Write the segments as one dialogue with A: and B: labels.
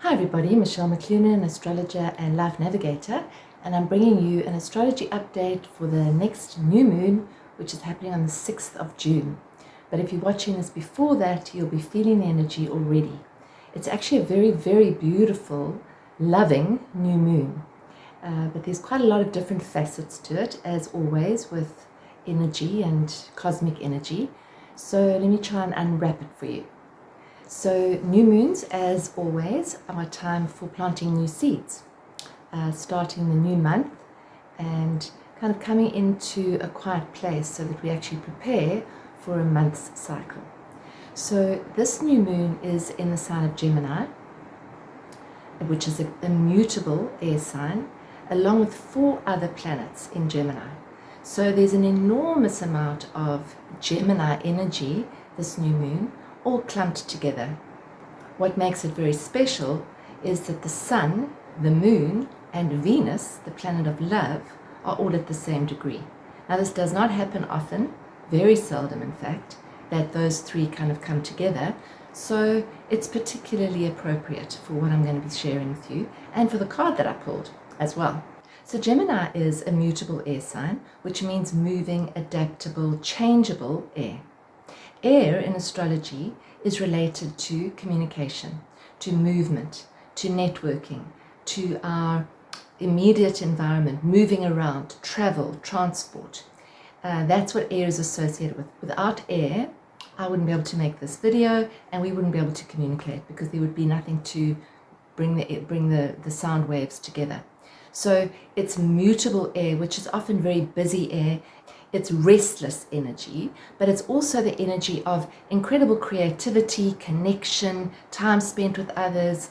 A: Hi everybody, Michelle McClunan, astrologer and life navigator, and I'm bringing you an astrology update for the next new moon, which is happening on the 6th of June. But if you're watching this before that, you'll be feeling the energy already. It's actually a very, very beautiful, loving new moon. But there's quite a lot of different facets to it, as always, with energy and cosmic energy. So let me try and unwrap it for you. So new moons, as always, are a time for planting new seeds, starting the new month and kind of coming into a quiet place so that we actually prepare for a month's cycle. So this new moon is in the sign of Gemini, which is a mutable air sign, along with 4 other planets in Gemini. So there's an enormous amount of Gemini energy this new moon, all clumped together. What makes it very special is that the Sun, the Moon, and Venus, the planet of love, are all at the same degree. Now this does not happen often, very seldom in fact, that those 3 kind of come together. So it's particularly appropriate for what I'm going to be sharing with you and for the card that I pulled as well. So Gemini is a mutable air sign, which means moving, adaptable, changeable air. Air in astrology is related to communication, to movement, to networking, to our immediate environment, moving around, travel, transport. That's what air is associated with. Without air, I wouldn't be able to make this video and we wouldn't be able to communicate because there would be nothing to bring the sound waves together. So it's mutable air, which is often very busy air. It's restless energy, but it's also the energy of incredible creativity, connection, time spent with others,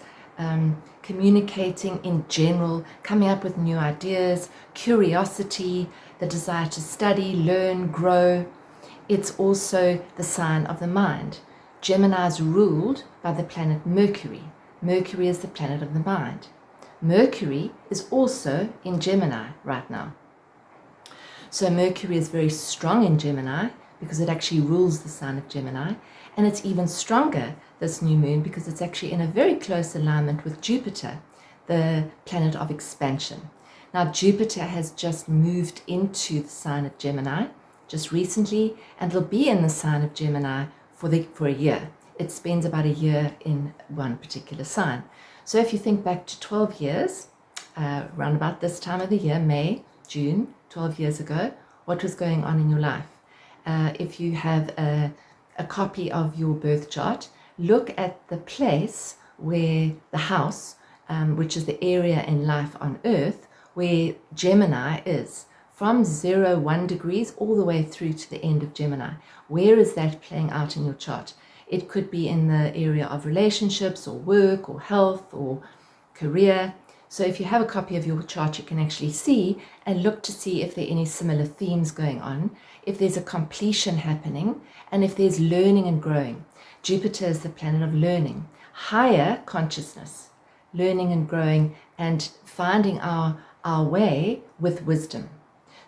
A: communicating in general, coming up with new ideas, curiosity, the desire to study, learn, grow. It's also the sign of the mind. Gemini is ruled by the planet Mercury. Mercury is the planet of the mind. Mercury is also in Gemini right now. So Mercury is very strong in Gemini because it actually rules the sign of Gemini, and it's even stronger this new moon because it's actually in a very close alignment with Jupiter, the planet of expansion. Now Jupiter has just moved into the sign of Gemini just recently, and it'll be in the sign of Gemini for a year. It spends about a year in one particular sign. So if you think back to 12 years, around about this time of the year, May, June, 12 years ago, what was going on in your life? If you have a copy of your birth chart, look at the place where the house, which is the area in life on Earth, where Gemini is, from 1 degrees all the way through to the end of Gemini. Where is that playing out in your chart? It could be in the area of relationships or work or health or career. So if you have a copy of your chart, you can actually see and look to see if there are any similar themes going on, if there's a completion happening, and if there's learning and growing. Jupiter is the planet of learning, higher consciousness, learning and growing, and finding our way with wisdom.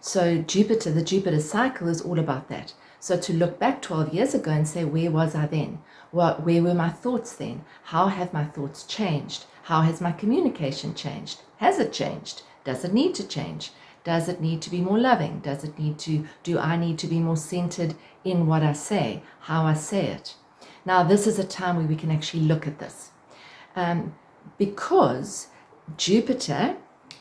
A: So Jupiter, the Jupiter cycle is all about that. So to look back 12 years ago and say, where was I then? Where were my thoughts then? How have my thoughts changed? How has my communication changed? Has it changed? Does it need to change? Does it need to be more loving? Do I need to be more centered in what I say, how I say it? Now, this is a time where we can actually look at this. Because Jupiter,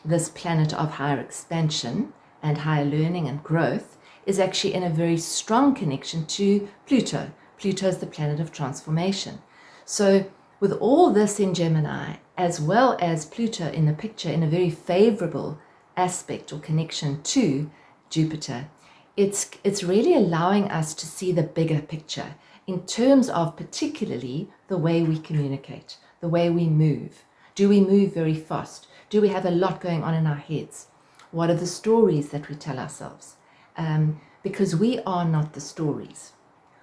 A: this planet of higher expansion and higher learning and growth, is actually in a very strong connection to Pluto. Pluto is the planet of transformation. So with all this in Gemini, as well as Pluto in the picture in a very favorable aspect or connection to Jupiter, it's really allowing us to see the bigger picture in terms of particularly the way we communicate, the way we move. Do we move very fast? Do we have a lot going on in our heads? What are the stories that we tell ourselves? Because we are not the stories.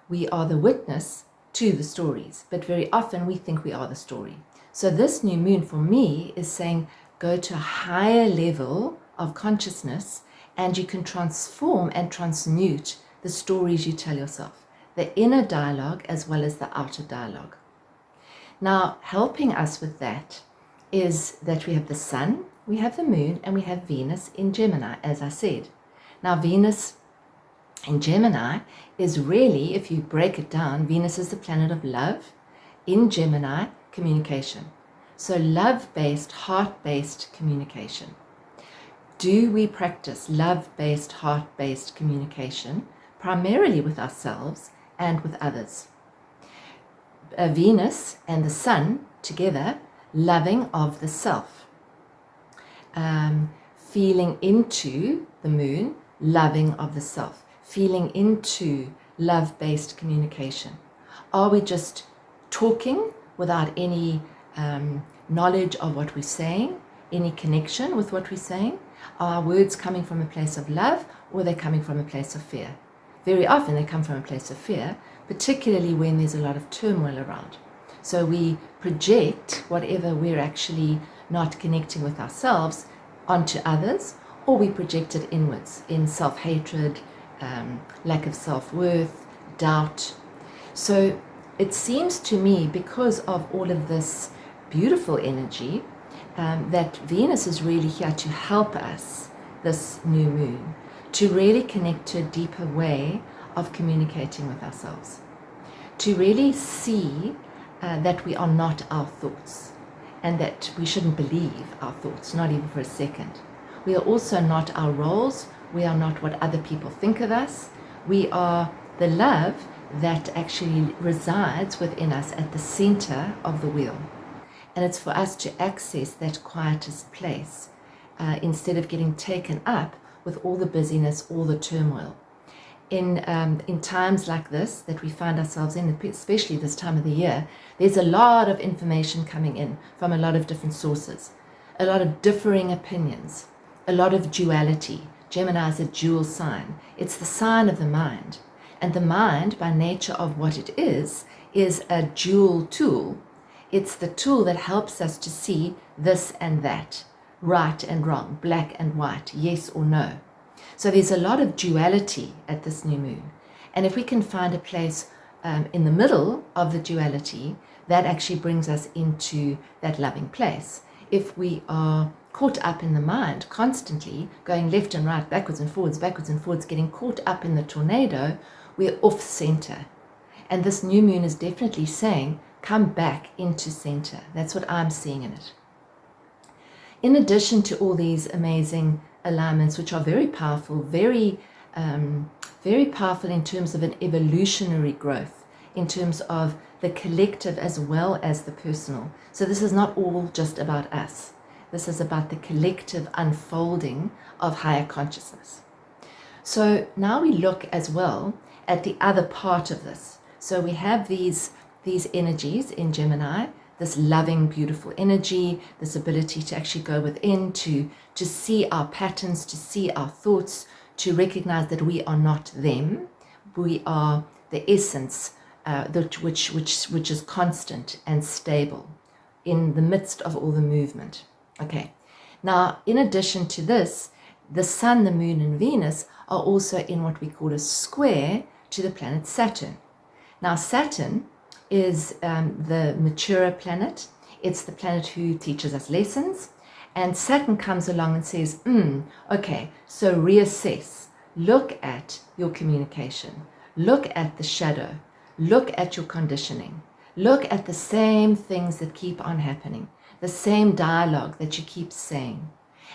A: We are the witness to the stories, but very often we think we are the story. So this new moon for me is saying, go to a higher level of consciousness and you can transform and transmute the stories you tell yourself, the inner dialogue as well as the outer dialogue. Now, helping us with that is that we have the sun, we have the moon, and we have Venus in Gemini, as I said. Now, Venus in Gemini is really, if you break it down, Venus is the planet of love. In Gemini, communication. So love-based, heart-based communication. Do we practice love-based, heart-based communication primarily with ourselves and with others? Venus and the sun together, loving of the self. Feeling into the moon, loving of the self. Feeling into love-based communication. Are we just talking without any knowledge of what we're saying, any connection with what we're saying? Are our words coming from a place of love, or are they coming from a place of fear? Very often they come from a place of fear, particularly when there's a lot of turmoil around. So we project whatever we're actually not connecting with ourselves onto others, or we project it inwards in self-hatred, lack of self-worth, doubt. So it seems to me, because of all of this beautiful energy, that Venus is really here to help us, this new moon, to really connect to a deeper way of communicating with ourselves, to really see that we are not our thoughts, and that we shouldn't believe our thoughts, not even for a second. We are also not our roles. We are not what other people think of us. We are the love that actually resides within us at the center of the wheel. And it's for us to access that quietest place instead of getting taken up with all the busyness, all the turmoil. In times like this that we find ourselves in, especially this time of the year, there's a lot of information coming in from a lot of different sources, a lot of differing opinions, a lot of duality. Gemini is a dual sign. It's the sign of the mind. And the mind, by nature of what it is a dual tool. It's the tool that helps us to see this and that, right and wrong, black and white, yes or no. So there's a lot of duality at this new moon. And if we can find a place in the middle of the duality, that actually brings us into that loving place. If we are caught up in the mind, constantly going left and right, backwards and forwards, getting caught up in the tornado, we're off center. And this new moon is definitely saying, come back into center. That's what I'm seeing in it. In addition to all these amazing alignments, which are very powerful, very powerful in terms of an evolutionary growth, in terms of the collective as well as the personal. So this is not all just about us. This is about the collective unfolding of higher consciousness. So now we look as well at the other part of this. So we have these energies in Gemini, this loving, beautiful energy, this ability to actually go within, to see our patterns, to see our thoughts, to recognize that we are not them. We are the essence which is constant and stable in the midst of all the movement. Okay, now in addition to this, the sun, the moon, and Venus are also in what we call a square to the planet Saturn. Now Saturn is the maturer planet. It's the planet who teaches us lessons. And Saturn comes along and says, okay, so reassess. Look at your communication. Look at the shadow. Look at your conditioning. Look at the same things that keep on happening, the same dialogue that you keep saying.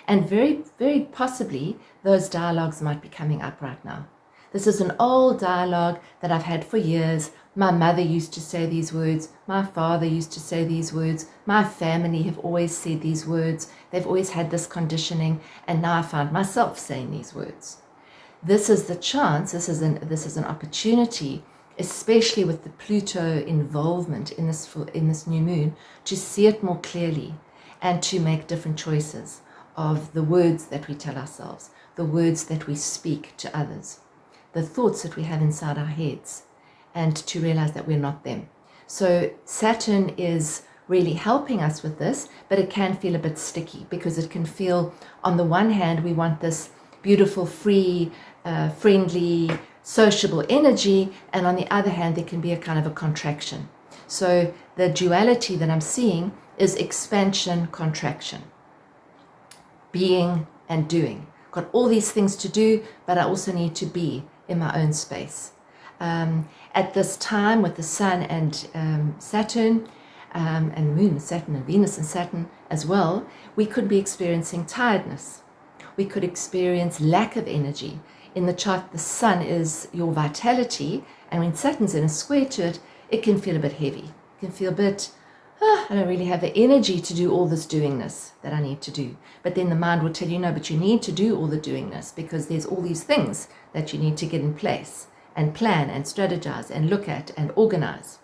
A: And very, very possibly those dialogues might be coming up right now. This is an old dialogue that I've had for years. My mother used to say these words. My father used to say these words. My family have always said these words. They've always had this conditioning. And now I find myself saying these words. This is the chance. This is an opportunity, especially with the Pluto involvement in this new moon, to see it more clearly and to make different choices of the words that we tell ourselves, the words that we speak to others, the thoughts that we have inside our heads, and to realize that we're not them. So Saturn is really helping us with this, but it can feel a bit sticky because it can feel, on the one hand, we want this beautiful, free, friendly, sociable energy, and on the other hand, there can be a kind of a contraction. So the duality that I'm seeing is expansion, contraction, being and doing. Got all these things to do, but I also need to be in my own space. At this time with the Sun and Saturn, and Moon, Saturn, and Venus and Saturn as well, we could be experiencing tiredness. We could experience lack of energy. In the chart, the Sun is your vitality, and when Saturn's in a square to it, it can feel a bit heavy. It can feel a bit, I don't really have the energy to do all this doingness that I need to do. But then the mind will tell you, no, but you need to do all the doingness because there's all these things that you need to get in place and plan and strategize and look at and organize.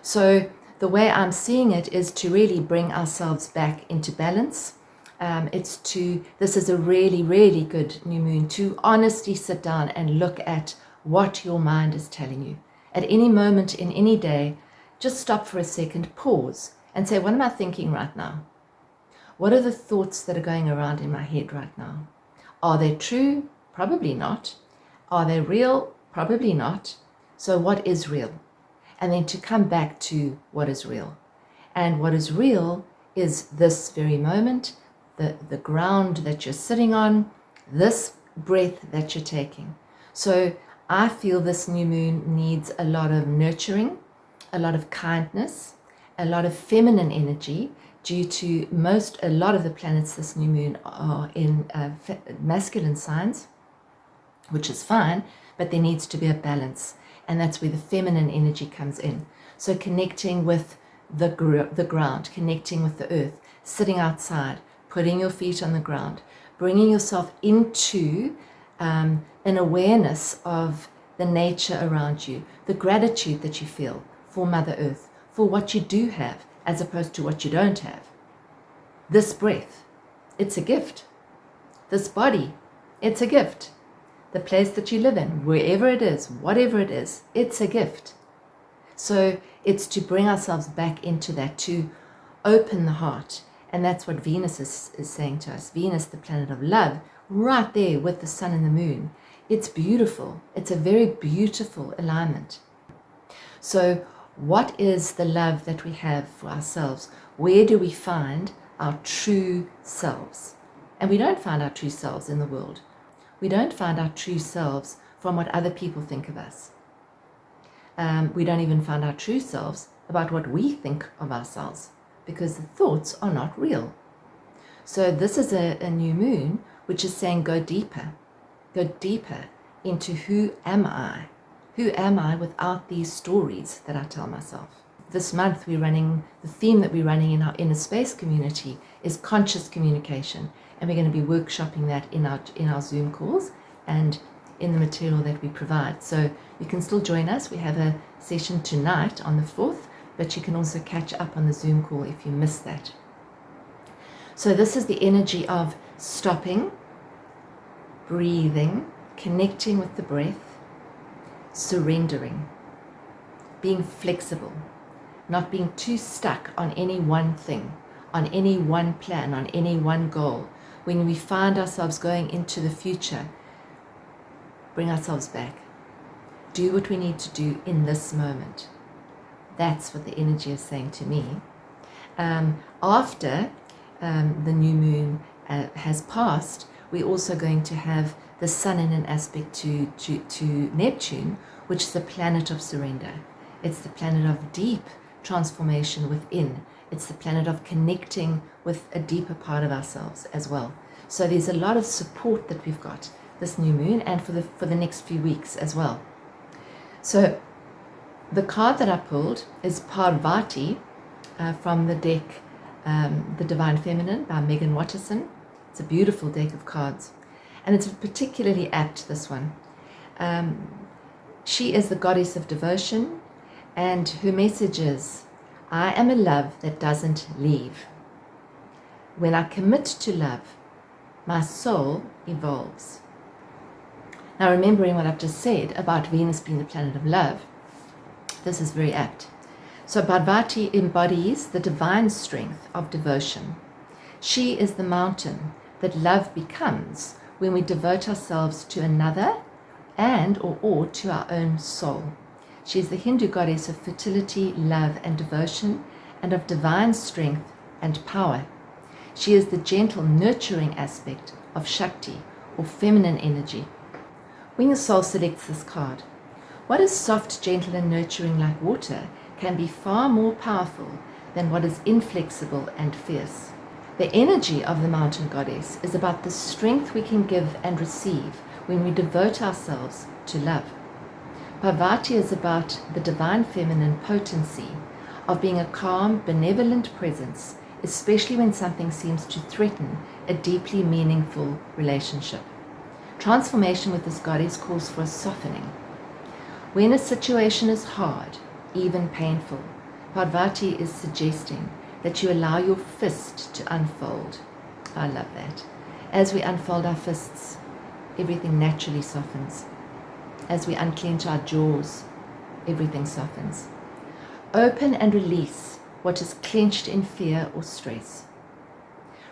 A: So the way I'm seeing it is to really bring ourselves back into balance. This is a really, really good new moon to honestly sit down and look at what your mind is telling you. At any moment in any day, just stop for a second, pause, and say, what am I thinking right now? What are the thoughts that are going around in my head right now? Are they true? Probably not. Are they real? Probably not. So what is real? And then to come back to what is real. And what is real is this very moment, the ground that you're sitting on, this breath that you're taking. So I feel this new moon needs a lot of nurturing, a lot of kindness, a lot of feminine energy, due to a lot of the planets this new moon are in masculine signs, which is fine, but there needs to be a balance. And that's where the feminine energy comes in. So connecting with the ground, connecting with the earth, sitting outside, putting your feet on the ground, bringing yourself into an awareness of the nature around you, the gratitude that you feel for Mother Earth, for what you do have, as opposed to what you don't have. This breath, it's a gift. This body, it's a gift. The place that you live in, wherever it is, whatever it is, it's a gift. So it's to bring ourselves back into that, to open the heart. And that's what Venus is saying to us. Venus, the planet of love, right there with the Sun and the Moon. It's beautiful. It's a very beautiful alignment. So what is the love that we have for ourselves? Where do we find our true selves? And we don't find our true selves in the world. We don't find our true selves from what other people think of us. We don't even find our true selves about what we think of ourselves, because the thoughts are not real. So this is a new moon, which is saying go deeper into who am I? Who am I without these stories that I tell myself? This month the theme that we're running in our inner space community is conscious communication. And we're going to be workshopping that in our Zoom calls and in the material that we provide. So you can still join us. We have a session tonight on the 4th, but you can also catch up on the Zoom call if you missed that. So this is the energy of stopping, breathing, connecting with the breath, surrendering, being flexible, not being too stuck on any one thing, on any one plan, on any one goal. When we find ourselves going into the future, bring ourselves back. Do what we need to do in this moment. That's what the energy is saying to me. After the new moon has passed, we're also going to have the Sun in an aspect to Neptune, which is the planet of surrender. It's the planet of deep transformation within. It's the planet of connecting with a deeper part of ourselves as well. So there's a lot of support that we've got this new moon, and for the next few weeks as well. So the card that I pulled is Parvati from the deck The Divine Feminine by Megan Watterson. It's a beautiful deck of cards, and it's particularly apt, this one. She is the goddess of devotion, and her message is, I am a love that doesn't leave. When I commit to love, my soul evolves. Now, remembering what I've just said about Venus being the planet of love, this is very apt. So Parvati embodies the divine strength of devotion. She is the mountain that love becomes when we devote ourselves to another and or to our own soul. She is the Hindu goddess of fertility, love, and devotion, and of divine strength and power. She is the gentle, nurturing aspect of Shakti, or feminine energy. When your soul selects this card, what is soft, gentle, and nurturing like water can be far more powerful than what is inflexible and fierce. The energy of the mountain goddess is about the strength we can give and receive when we devote ourselves to love. Parvati is about the divine feminine potency of being a calm, benevolent presence, especially when something seems to threaten a deeply meaningful relationship. Transformation with this goddess calls for a softening. When a situation is hard, even painful, Parvati is suggesting that you allow your fist to unfold. I love that. As we unfold our fists, everything naturally softens. As we unclench our jaws, everything softens. Open and release what is clenched in fear or stress.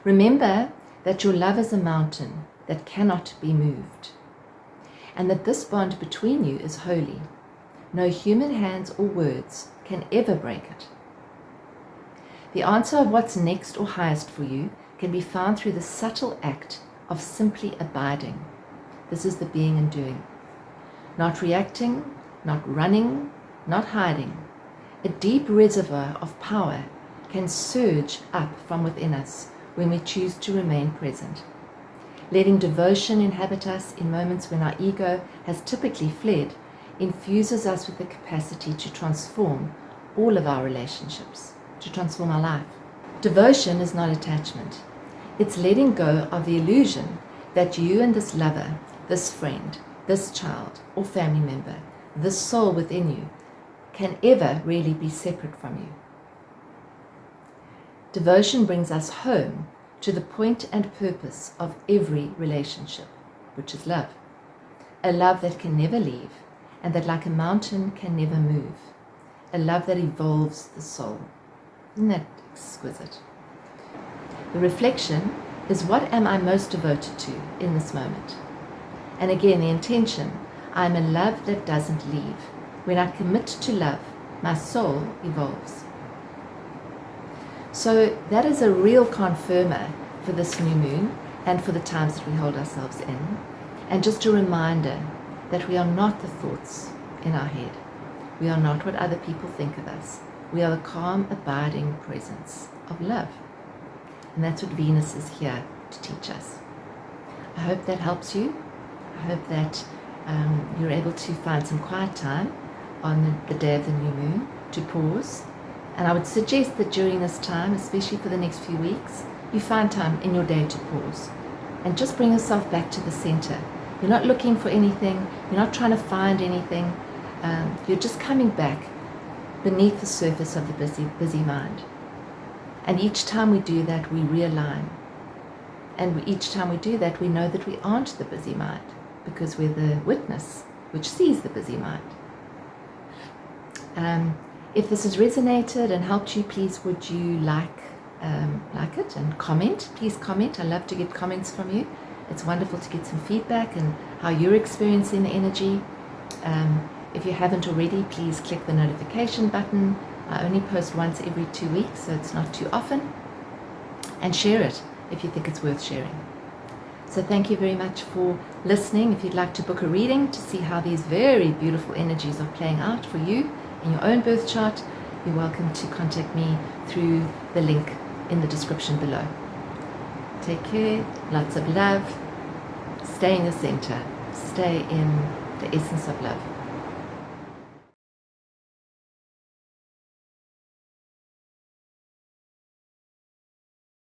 A: Remember that your love is a mountain that cannot be moved, and that this bond between you is holy. No human hands or words can ever break it. The answer of what's next or highest for you can be found through the subtle act of simply abiding. This is the being and doing. Not reacting, not running, not hiding. A deep reservoir of power can surge up from within us when we choose to remain present. Letting devotion inhabit us in moments when our ego has typically fled infuses us with the capacity to transform all of our relationships, to transform our life. Devotion is not attachment. It's letting go of the illusion that you and this lover, this friend, this child or family member, this soul within you, can ever really be separate from you. Devotion brings us home to the point and purpose of every relationship, which is love. A love that can never leave, and that like a mountain can never move. A love that evolves the soul. Isn't that exquisite? The reflection is, what am I most devoted to in this moment? And again, the intention, I am a love that doesn't leave. When I commit to love, my soul evolves. So that is a real confirmer for this new moon and for the times that we hold ourselves in. And just a reminder that we are not the thoughts in our head. We are not what other people think of us. We are the calm, abiding presence of love. And that's what Venus is here to teach us. I hope that helps you. I hope that you're able to find some quiet time on the day of the new moon to pause. And I would suggest that during this time, especially for the next few weeks, you find time in your day to pause and just bring yourself back to the center. You're not looking for anything. You're not trying to find anything. You're just coming back beneath the surface of the busy mind. And each time we do that, we realign. And each time we do that, we know that we aren't the busy mind, because we're the witness which sees the busy mind. If this has resonated and helped you, please would you like it and comment. Please comment. I love to get comments from you. It's wonderful to get some feedback and how you're experiencing the energy. If you haven't already, please click the notification button. I only post once every 2 weeks, so it's not too often. And share it if you think it's worth sharing. So thank you very much for listening. If you'd like to book a reading to see how these very beautiful energies are playing out for you in your own birth chart, you're welcome to contact me through the link in the description below. Take care, lots of love, stay in the center, stay in the essence of love.